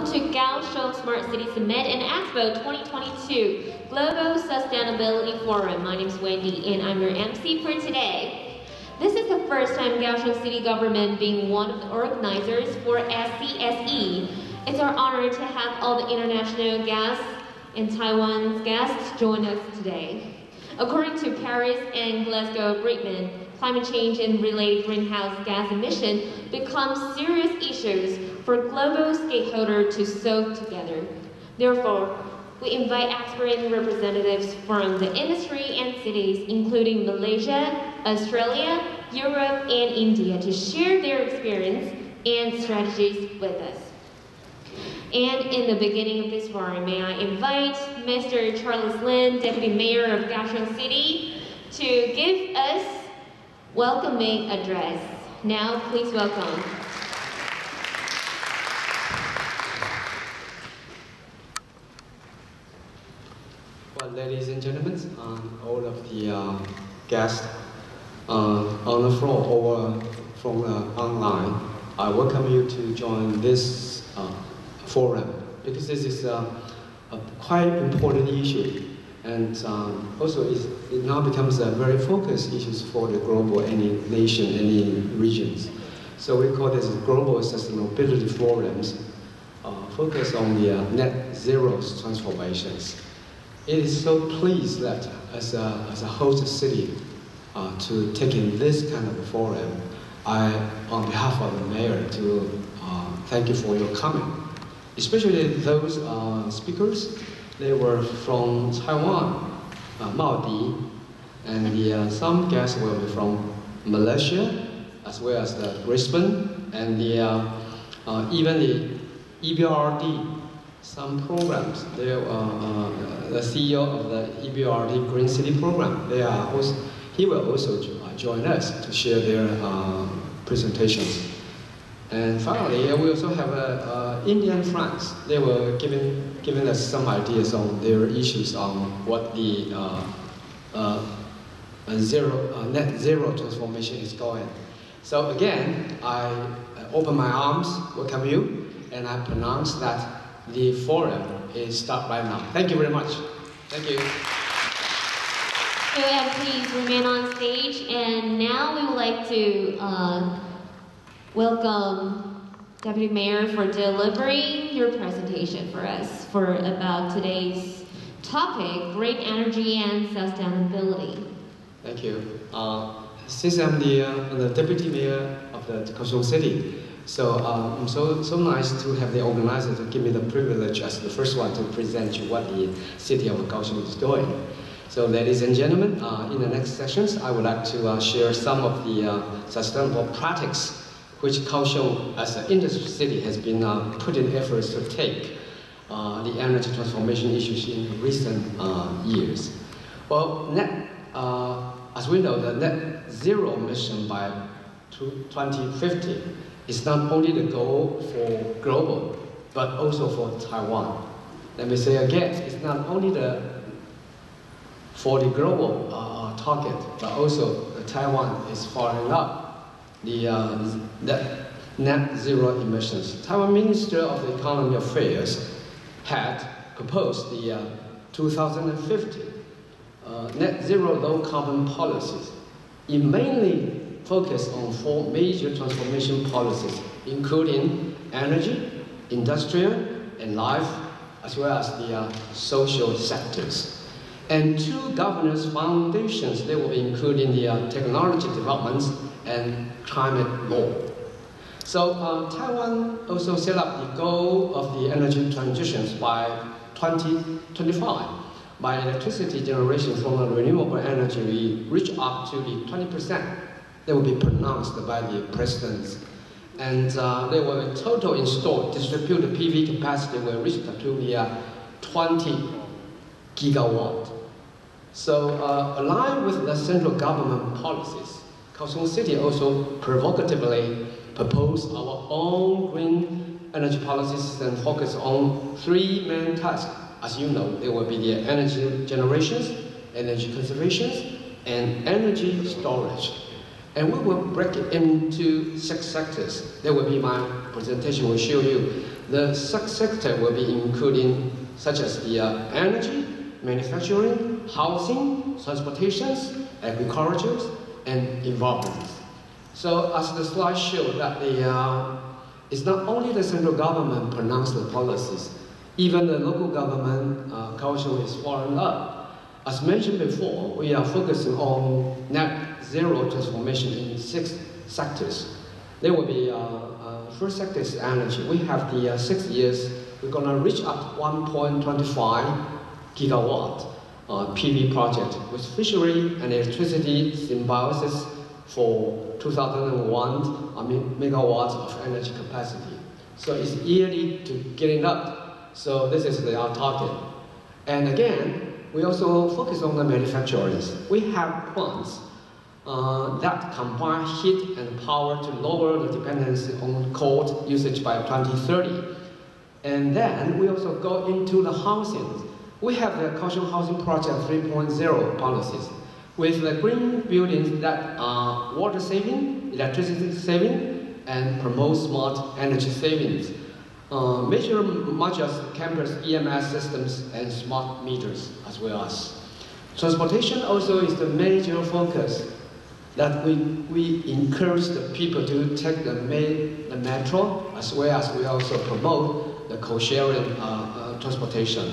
Welcome to Kaohsiung Smart City Summit and Expo 2022 Global Sustainability Forum. My name is Wendy and I'm your MC for today. This is the first time Kaohsiung City Government being one of the organizers for SCSE. It's our honor to have all the international guests and Taiwan's guests join us today. According to Paris and Glasgow Agreement, climate change and related greenhouse gas emission become serious issues for global stakeholders to solve together. Therefore, we invite expert representatives from the industry and cities, including Malaysia, Australia, Europe, and India, to share their experience and strategies with us. And in the beginning of this forum, may I invite Mr. Charles Lin, Deputy Mayor of Kaohsiung City, to give us welcoming address. Now, please welcome. Well, ladies and gentlemen, all of the guests on the floor or from online, I welcome you to join this forum because this is a quite important issue, and also it now becomes a very focused issue for the global, any nation, any regions. So we call this Global Sustainability Forums, focus on the net zero transformations. It is so pleased that as a host city to take in this kind of a forum, I, on behalf of the mayor, to thank you for your coming. Especially those speakers, they were from Taiwan,茂迪, and some guests will be from Malaysia, as well as the Brisbane, and even the EBRD, some programs. They the CEO of the EBRD Green City program, he will also join us to share their presentations. And finally, we also have Indian friends. They were giving us some ideas on their issues on what the net zero transformation is going. So again, I open my arms, welcome you, and I pronounce that the forum is start right now. Thank you very much. Thank you. So please remain on stage, and now we would like to welcome Deputy Mayor for delivering your presentation for us for about today's topic, green energy and sustainability. Thank you. Since I'm the Deputy Mayor of the Kaohsiung City, so I'm so nice to have the organizer to give me the privilege as the first one to present you what the city of Kaohsiung is doing. So ladies and gentlemen, in the next sessions, I would like to share some of the sustainable practices which Kaohsiung as an industry city has been putting efforts to take the energy transformation issues in recent years. Well, as we know, the net zero emission by 2050 is not only the goal for global, but also for Taiwan. Let me say again, it's not only for the global target, but also Taiwan is following up the net zero emissions. Taiwan Minister of the Economy Affairs had proposed the 2050 net zero low carbon policies. It mainly focused on 4 major transformation policies, including energy, industrial, and life, as well as the social sectors. And 2 governance foundations, they will be including the technology developments and climate law. So Taiwan also set up the goal of the energy transitions by 2025. By electricity generation from renewable energy, we reach up to the 20%. That will be pronounced by the presidents. And there will be total installed distributed PV capacity will reach to the 20 gigawatt. So aligned with the central government policies, Kaohsiung City also provocatively proposed our own green energy policies and focus on 3 main tasks. As you know, there will be the energy generations, energy conservation, and energy storage. And we will break it into 6 sectors. That will be my presentation will show you The sector will be including such as the energy, manufacturing, housing, transportations, agriculture, and environment. So as the slide showed, that it's not only the central government pronounce the policies, even the local government, Kaohsiung is following up. As mentioned before, we are focusing on net zero transformation in 6 sectors. There will be, first sector is energy. We have the 6 years, we're gonna reach up 1.25 gigawatt PV project with fishery and electricity symbiosis for 2001 megawatts of energy capacity. So it's yearly to get it up. So this is our target. And again, we also focus on the manufacturers. We have plants that combine heat and power to lower the dependency on coal usage by 2030. And then we also go into the housing. We have the Kaohsiung Housing Project 3.0 policies with the green buildings that are water saving, electricity saving, and promote smart energy savings. Major modules, campus EMS systems, and smart meters as well as. Transportation also is the major focus that we encourage the people to take the metro, as well as we also promote the co-sharing transportation.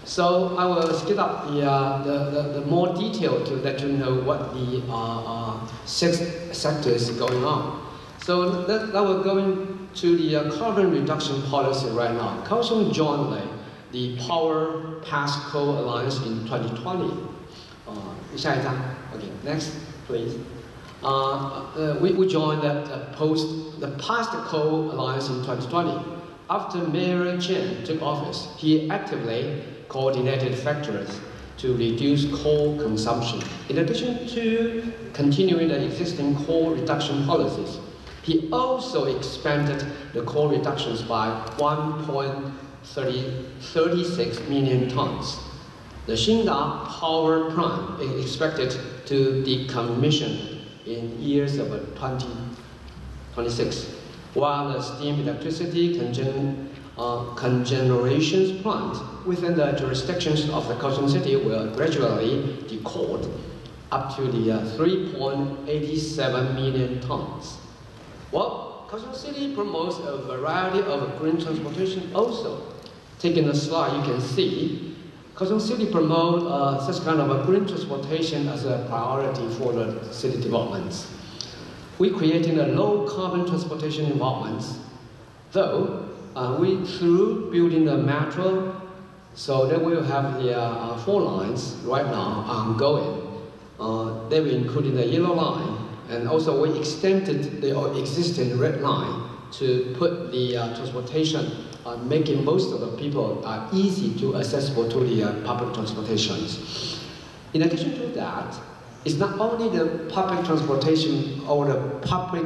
So I will skip up the more detail to let you know what the 6 sectors is going on. So now we're going to the carbon reduction policy right now. Kaohsiung joined the Power Past Coal Alliance in 2020. Okay, next, please. We joined the Past Coal Alliance in 2020. After Mayor Chen took office, he actively coordinated factors to reduce coal consumption. In addition to continuing the existing coal reduction policies, he also expanded the coal reductions by 1.36 million tons. The Xingda power plant is expected to decommission in years of 2026, while the steam electricity cogeneration plant within the jurisdictions of the Kaohsiung City will gradually decode up to the 3.87 million tons. Well, Kaohsiung City promotes a variety of green transportation also. Taking the slide, you can see Kaohsiung City promotes such kind of a green transportation as a priority for the city developments. We're creating a low carbon transportation environment, though through building the metro, so that we will have the 4 lines right now ongoing. They will include the yellow line, and also we extended the existing red line to put the transportation, making most of the people easy to accessible to the public transportations. In addition to that, it's not only the public transportation or the public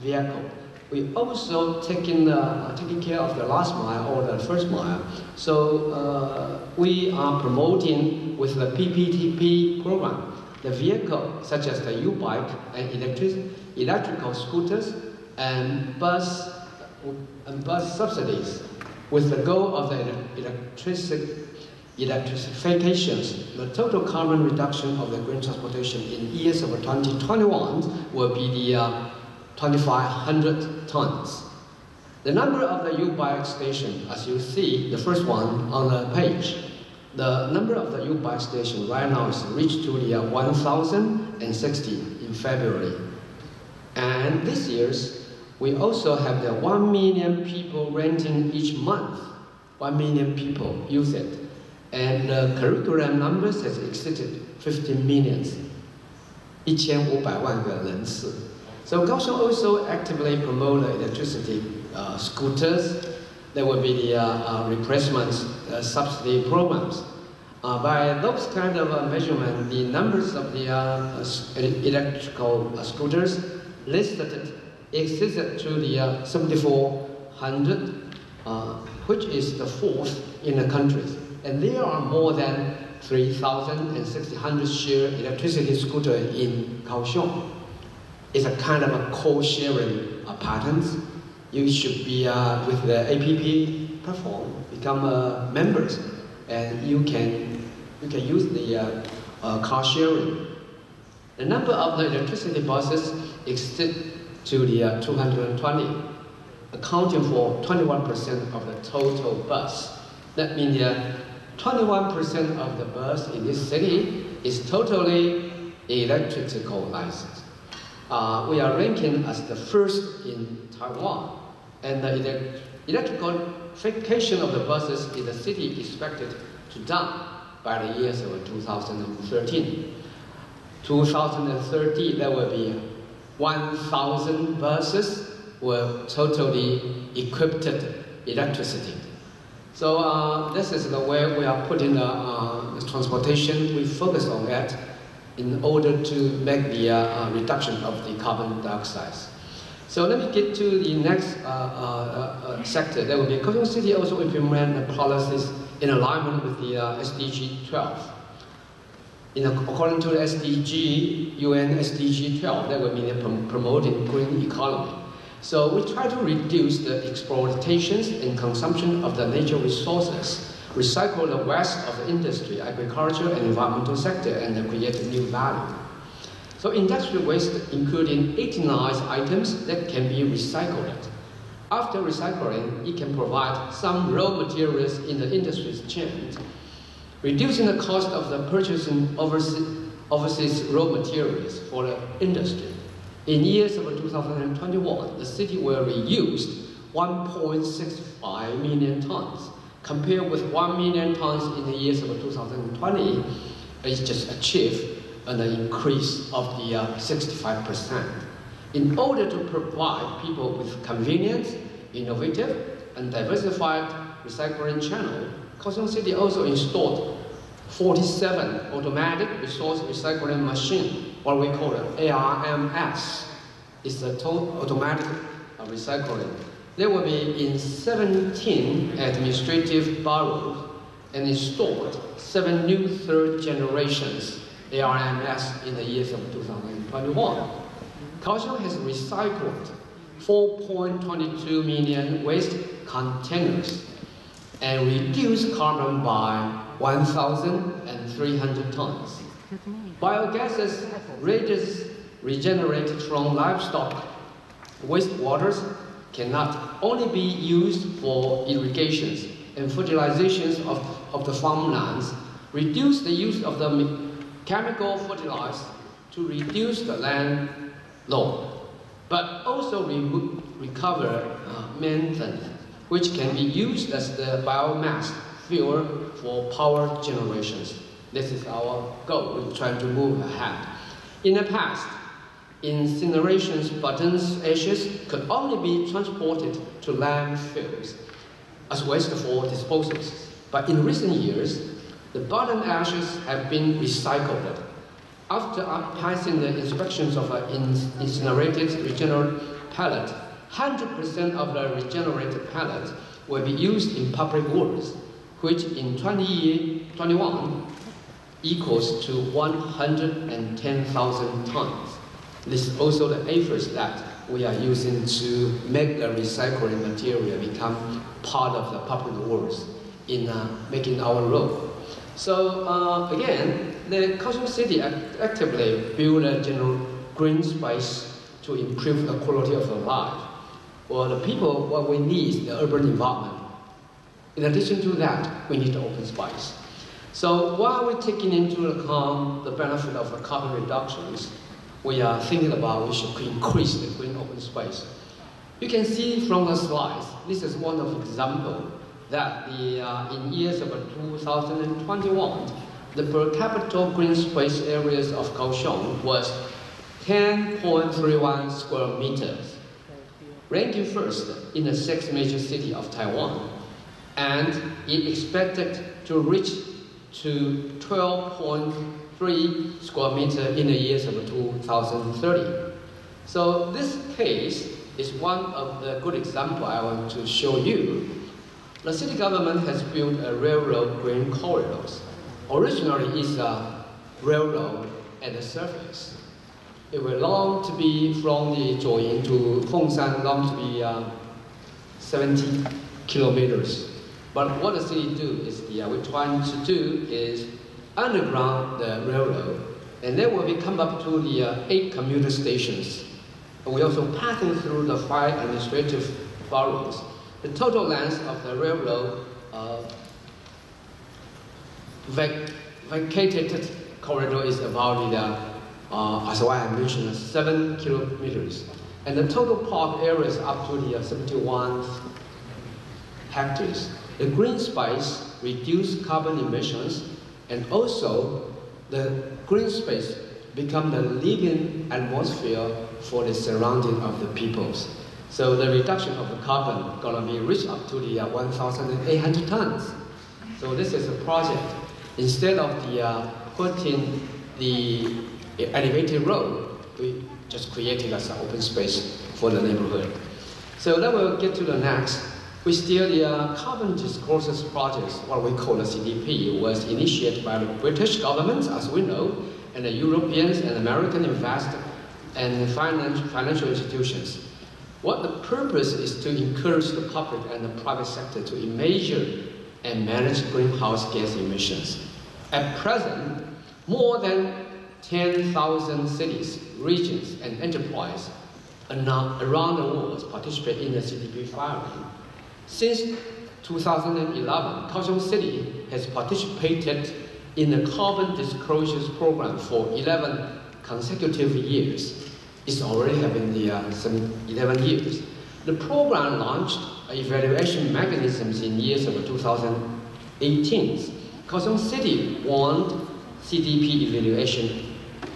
vehicle. We also taking care of the last mile or the first mile. So we are promoting with the PPTP program the vehicle such as the U-bike and electrical scooters and bus subsidies, with the goal of the electrifications. The total carbon reduction of the green transportation in years of 2021 will be the 2,500 tons. The number of the U-bike station, as you see, the first one on the page, the number of the U-bike station right now is reached to the 1,060 in February. And this year's, we also have the 1 million people renting each month. 1 million people use it. And the curriculum numbers has exceeded 50 million. 1,500万个人次. So Kaohsiung also actively promote the electricity scooters. There will be the replacement subsidy programs. By those kind of measurement, the numbers of the electrical scooters listed exceeded to the 7,400, which is the 4th in the country. And there are more than 3,600 shared electricity scooters in Kaohsiung. It's a kind of a co-sharing pattern. you should be with the APP platform, become members, and you can use the car sharing. The number of the electricity buses exceeds to the 220, accounting for 21% of the total bus. That means 21% of the bus in this city is totally electricalized. We are ranking as the first in Taiwan, and the electrification of the buses in the city is expected to done by the years of 2013. 2030, there will be 1,000 buses were totally equipped with electricity. So this is the way we are putting the transportation. We focus on that in order to make the reduction of the carbon dioxide. So let me get to the next sector. There will be Kaohsiung City also implement the policies in alignment with the SDG 12. According to the SDG, UN SDG 12, that will be promoting green economy. So we try to reduce the exploitations and consumption of the nature resources, recycle the waste of the industry, agriculture, and environmental sector, and create new value. So industrial waste including 89 items that can be recycled. After recycling, it can provide some raw materials in the industry's chain, reducing the cost of the purchasing overseas raw materials for the industry. In years of 2021, the city will reuse 1.65 million tons. Compared with 1 million tons in the years of 2020, it's just achieved an increase of the 65%. In order to provide people with convenient, innovative, and diversified recycling channel, Kaohsiung City also installed 47 automatic resource recycling machine, what we call it ARMS. It's a total automatic recycling. There will be in 17 administrative boroughs and installed 7 new third generations ARMS in the years of 2021. Kaohsiung has recycled 4.22 million waste containers and reduced carbon by 1,300 tons. Biogases regenerated from livestock wastewaters cannot only be used for irrigations and fertilizations of the farmlands, reduce the use of the chemical fertilizers to reduce the land load, but also recover methane, which can be used as the biomass fuel for power generations. This is our goal. We're trying to move ahead. In the past, incineration's buttons ashes could only be transported to landfills as waste for disposals. But in recent years, the button ashes have been recycled. After passing the inspections of an incinerated regenerated pellet, 100% of the regenerated pellet will be used in public works, which in 2021 equals to 110,000 tons. This is also the efforts that we are using to make the recycling material become part of the public works in making our road. So again, the Kaohsiung City actively build a general green space to improve the quality of their life. Well, the people, what we need is the urban environment. In addition to that, we need the open space. So while we're taking into account the benefit of the carbon reductions, we are thinking about we should increase the green open space. You can see from the slides, this is one of the examples that in years of 2021, the per capita green space areas of Kaohsiung was 10.31 square meters, ranking first in the 6th major city of Taiwan, and it expected to reach to 12.3 square meters in the years of 2030. So this case is one of the good examples I want to show you. The city government has built a railroad green corridors. Originally, it's a railroad at the surface. It will long to be from the Zhuoying to Fengshan, long to be 70 kilometers. But what the city do is we're trying to do is underground the railroad, and then we'll come up to the 8 commuter stations. And we also passing through the 5 administrative boroughs. The total length of the railroad vacated corridor is about as I mentioned, 7 kilometers. And the total park area is up to the 71 hectares. The green space reduce carbon emissions, and also the green space become the living atmosphere for the surrounding of the peoples. So the reduction of the carbon gonna be reached up to the 1,800 tons. So this is a project. Instead of putting the elevated road, we just created as an open space for the neighborhood. So then we'll get to the next. We still the carbon disclosures projects, what we call the CDP, was initiated by the British government, as we know, and the Europeans and American investors and financial institutions. What the purpose is to encourage the public and the private sector to measure and manage greenhouse gas emissions. At present, more than 10,000 cities, regions, and enterprises around the world participate in the CDP filing. Since 2011, Kaohsiung City has participated in the carbon disclosures program for 11 consecutive years. It's already having some 11 years. The program launched evaluation mechanisms in years of 2018. Kaohsiung City won CDP evaluation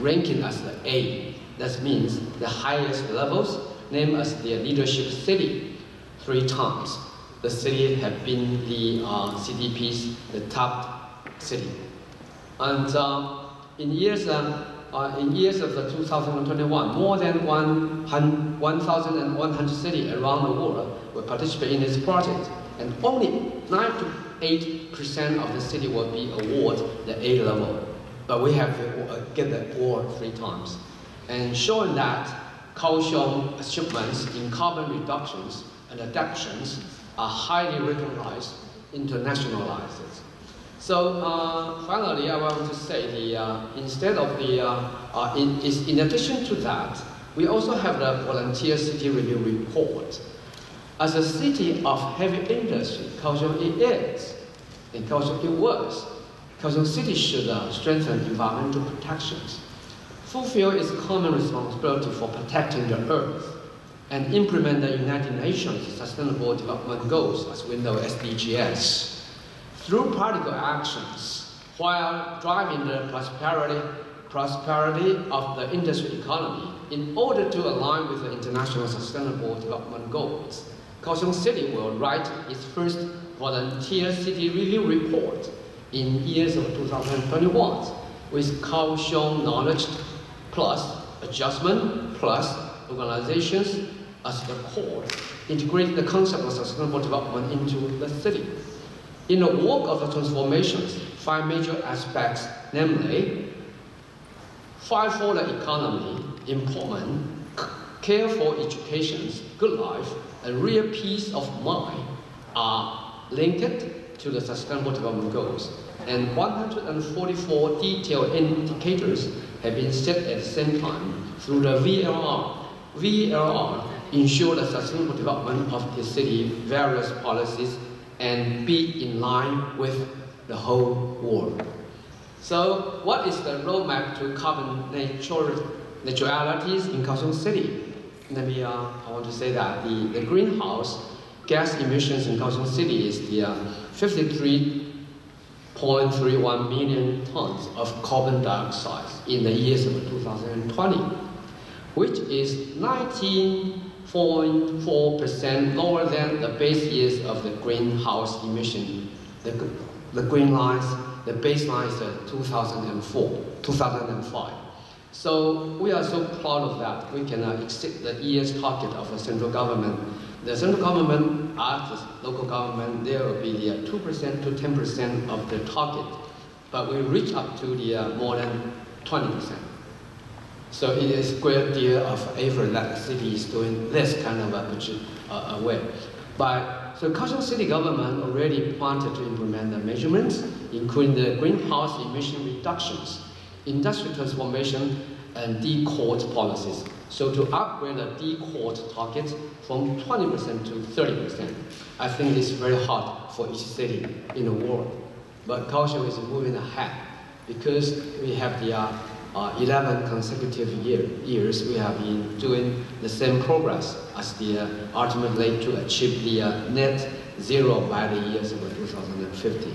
ranking as the A. That means the highest levels, named as the leadership city 3 times. The city have been the CDP's the top city. And in years of 2021, more than 1,100 cities around the world will participate in this project, and only 9 to 8% of the city will be awarded the A level. But we have to get the award 3 times. And showing that Kaohsiung achievements in carbon reductions and adaptations are highly recognized, internationalized. So finally, I want to say instead of in addition to that, we also have the volunteer city review report. As a city of heavy industry, Kaohsiung it is, and Kaohsiung it was. Kaohsiung City should strengthen environmental protections, fulfill its common responsibility for protecting the earth, and implement the United Nations Sustainable Development Goals, as we know SDGs, through practical actions, while driving the prosperity of the industry economy in order to align with the International Sustainable Development Goals. Kaohsiung City will write its first volunteer city review report in years of 2021 with Kaohsiung knowledge plus adjustment plus organizations as the core, integrate the concept of sustainable development into the city. In the work of the transformations, 5 major aspects, namely, fight for the economy, employment, care for education, good life, and real peace of mind are linked to the Sustainable Development Goals. And 144 detailed indicators have been set at the same time through the VLR. VLR ensure the sustainable development of the city, various policies, and be in line with the whole world. So what is the roadmap to carbon naturalities in Kaohsiung City? Maybe I want to say that the greenhouse gas emissions in Kaohsiung City is the 53.31 million tons of carbon dioxide in the years of 2020, which is 19.4% lower than the base years of the greenhouse emission. The green lines, the baseline is 2005. So we are so proud of that. We can exceed the year's target of the central government. The central government asked the local government, there will be the 2% to 10% of the target, but we reach up to the more than 20%. So it is a great deal of effort that the city is doing this kind of a way. So Kaohsiung City government already planted to implement the measurements, including the greenhouse emission reductions, industrial transformation, and decourt policies. So to upgrade the decourt target from 20% to 30%. I think it's very hard for each city in the world. But Kaohsiung is moving ahead because we have the 11 consecutive years we have been doing the same progress as the ultimately to achieve the net zero by the years of 2050.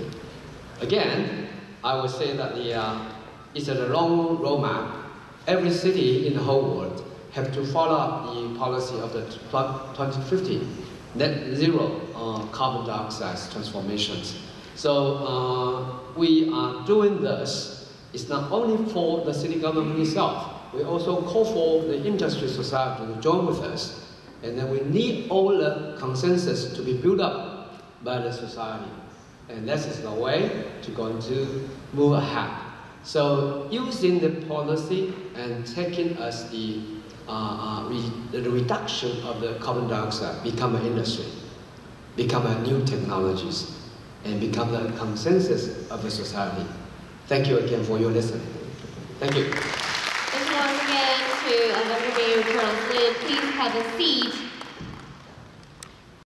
Again, I would say that it's a long roadmap. Every city in the whole world have to follow up the policy of the 2050 net zero carbon dioxide transformations. So we are doing this. It's not only for the city government itself. We also call for the industry society to join with us. And then we need all the consensus to be built up by the society. And this is the way to going to move ahead. So using the policy and taking us the reduction of the carbon dioxide become an industry, become a new technologies, and become the consensus of the society. Thank you again for your listening. Thank you. Thank you once again to Dr. Mayor Charles Lin. Please have a seat.